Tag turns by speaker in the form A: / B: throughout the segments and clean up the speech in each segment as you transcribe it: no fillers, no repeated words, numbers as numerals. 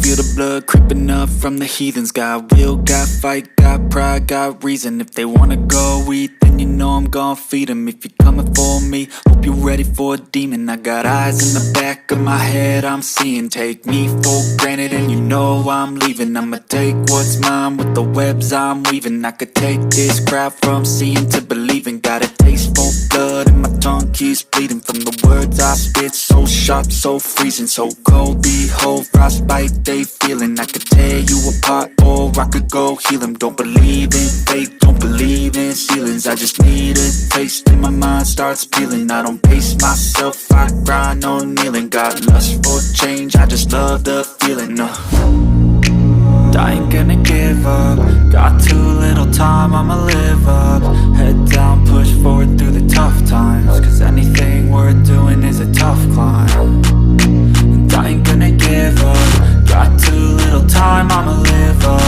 A: feel the blood creeping up from the heathens. Got will, got fight, got pride, got reason. If they wanna go eat, then you know I'm gon' feed them. If you're coming for me, hope you're ready for a demon. I got eyes in the back of my head, I'm seeing. Take me for granted and you know I'm leaving. I'ma take what's mine with the webs I'm weaving. I could take this crowd from seeing to believing. Got a taste for blood and my tongue keeps bleeding from the words I spit. So sharp, so freezing, so cold. Behold, frostbite they feeling. I could tear you apart or I could go heal them. Don't believe in fate, don't believe in ceilings. I just need a taste and my mind starts peeling. I don't pace myself, I grind on kneeling. Got lust for change, I just love the feeling. I ain't gonna give up. Got too little time, I'ma live up. Head down, push forward through the tough times. Cause anything worth doing is a tough climb. And I ain't gonna give up. Got too little time, I'ma live up.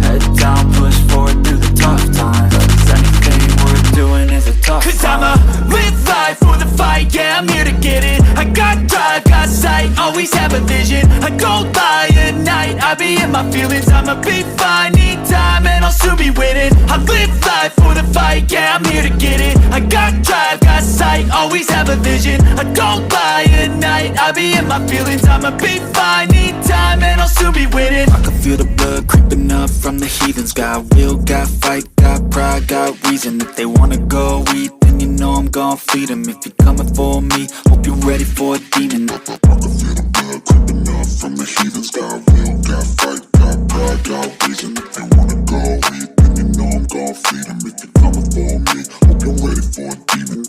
A: Head down, push forward through the tough times. Cause anything worth doing is a tough climb. Cause I'ma live life for the fight, yeah, I'm here to get it. I got drive, got sight, always have a vision. I go by at night, I be in my feelings. I'ma be fine, need time and I'll soon be winning. I live life for the fight, yeah, I'm here to get it. I got drive, got sight, always have a vision. I go by at night, I be in my feelings. I'ma be fine, need time and I'll soon be winning. I can feel the blood creeping up from the heathens. Got will, got fight, got pride, got reason. If they wanna go eat, then you know I'm gon' feed them. If you're coming for me, hope you're ready for a demon. I can feel the blood creeping up from the heathens. Got will, got fight, got pride, got reason. If they wanna go eat, then you know I'm gon' feed them. If you're coming for me, hope you're ready for a demon.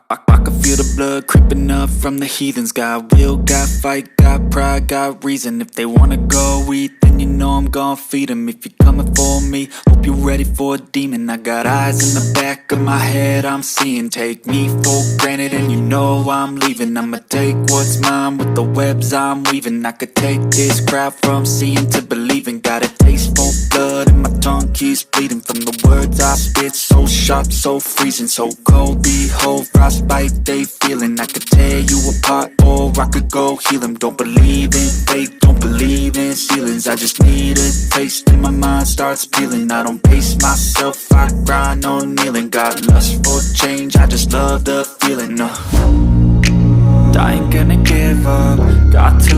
A: I can feel the blood creeping up from the heathens. Got will, got fight, got pride, got reason. If they wanna go eat, then you know I'm gon' feed them. If you're coming for me, hope you're ready for a demon. I got eyes in the back of my head, I'm seeing. Take me for granted and you know I'm leaving. I'ma take what's mine with the webs I'm weaving. I could take this crowd from seeing to believing. Got a taste for blood and my tongue keeps bleeding from the words I spit. So sharp, so freezing, so cold. Behold, frostbite they feeling. I could tear you apart or I could go heal them. Don't believe in fate, don't believe in ceilings. I just need a taste and my mind starts peeling. I don't pace myself, I grind on kneeling. Got lust for change, I just love the feeling. I ain't gonna give up. Got too